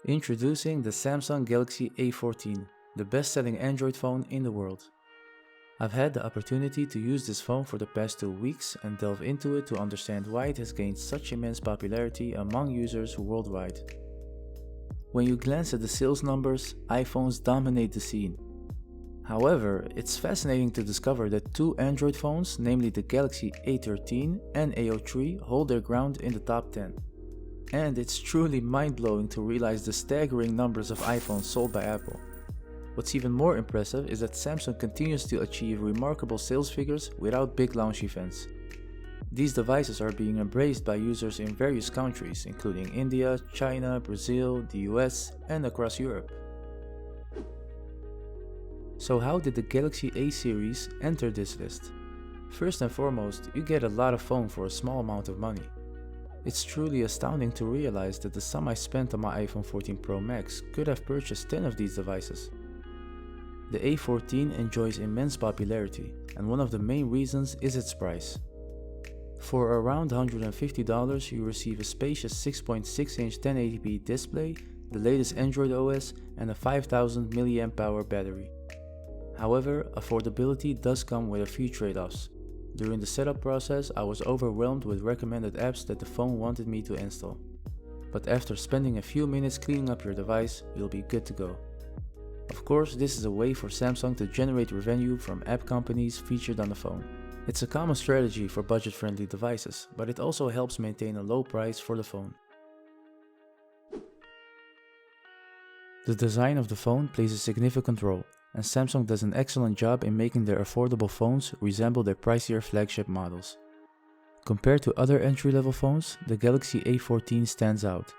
Introducing the Samsung Galaxy A14, the best-selling Android phone in the world. I've had the opportunity to use this phone for the past 2 weeks and delve into it to understand why it has gained such immense popularity among users worldwide. When you glance at the sales numbers, iPhones dominate the scene. However, it's fascinating to discover that 2 Android phones, namely the Galaxy A13 and A03, hold their ground in the top 10. And it's truly mind-blowing to realize the staggering numbers of iPhones sold by Apple. What's even more impressive is that Samsung continues to achieve remarkable sales figures without big launch events. These devices are being embraced by users in various countries, including India, China, Brazil, the US, and across Europe. So how did the Galaxy A series enter this list? First and foremost, you get a lot of phone for a small amount of money. It's truly astounding to realize that the sum I spent on my iPhone 14 Pro Max could have purchased 10 of these devices. The A14 enjoys immense popularity, and one of the main reasons is its price. For around $150, you receive a spacious 6.6-inch 1080p display, the latest Android OS, and a 5000 mAh battery. However, affordability does come with a few trade-offs. During the setup process, I was overwhelmed with recommended apps that the phone wanted me to install. But after spending a few minutes cleaning up your device, you'll be good to go. Of course, this is a way for Samsung to generate revenue from app companies featured on the phone. It's a common strategy for budget-friendly devices, but it also helps maintain a low price for the phone. The design of the phone plays a significant role, and Samsung does an excellent job in making their affordable phones resemble their pricier flagship models. Compared to other entry-level phones, the Galaxy A14 stands out.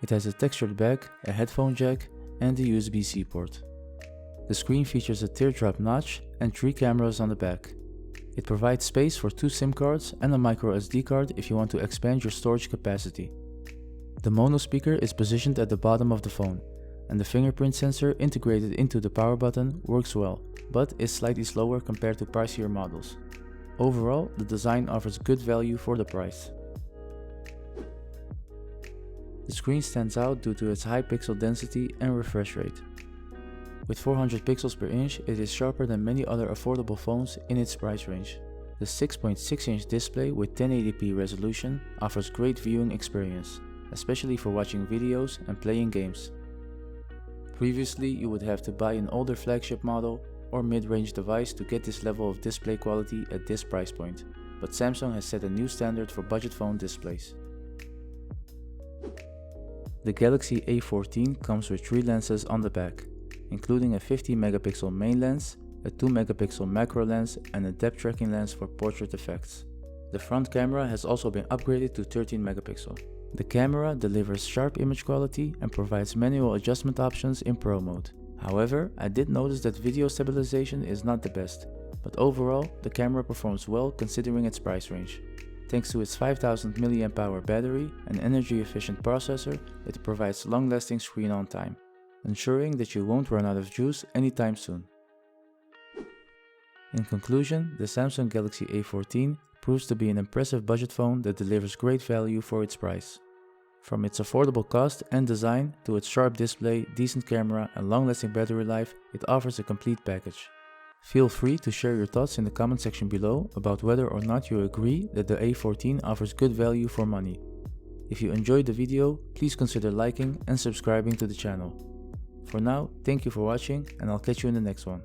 It has a textured back, a headphone jack, and a USB-C port. The screen features a teardrop notch and 3 cameras on the back. It provides space for 2 SIM cards and a micro SD card if you want to expand your storage capacity. The mono speaker is positioned at the bottom of the phone, and the fingerprint sensor integrated into the power button works well, but is slightly slower compared to pricier models. Overall, the design offers good value for the price. The screen stands out due to its high pixel density and refresh rate. With 400 pixels per inch, it is sharper than many other affordable phones in its price range. The 6.6-inch display with 1080p resolution offers great viewing experience, especially for watching videos and playing games. Previously, you would have to buy an older flagship model or mid-range device to get this level of display quality at this price point, but Samsung has set a new standard for budget phone displays. The Galaxy A14 comes with 3 lenses on the back, including a 50 megapixel main lens, a 2 megapixel macro lens, and a depth tracking lens for portrait effects. The front camera has also been upgraded to 13 megapixel. The camera delivers sharp image quality and provides manual adjustment options in Pro mode. However, I did notice that video stabilization is not the best, but overall the camera performs well considering its price range. Thanks to its 5000 mAh battery and energy-efficient processor, it provides long-lasting screen-on time, ensuring that you won't run out of juice anytime soon. In conclusion, the Samsung Galaxy A14 proves to be an impressive budget phone that delivers great value for its price. From its affordable cost and design to its sharp display, decent camera, and long-lasting battery life, it offers a complete package. Feel free to share your thoughts in the comment section below about whether or not you agree that the A14 offers good value for money. If you enjoyed the video, please consider liking and subscribing to the channel. For now, thank you for watching, and I'll catch you in the next one.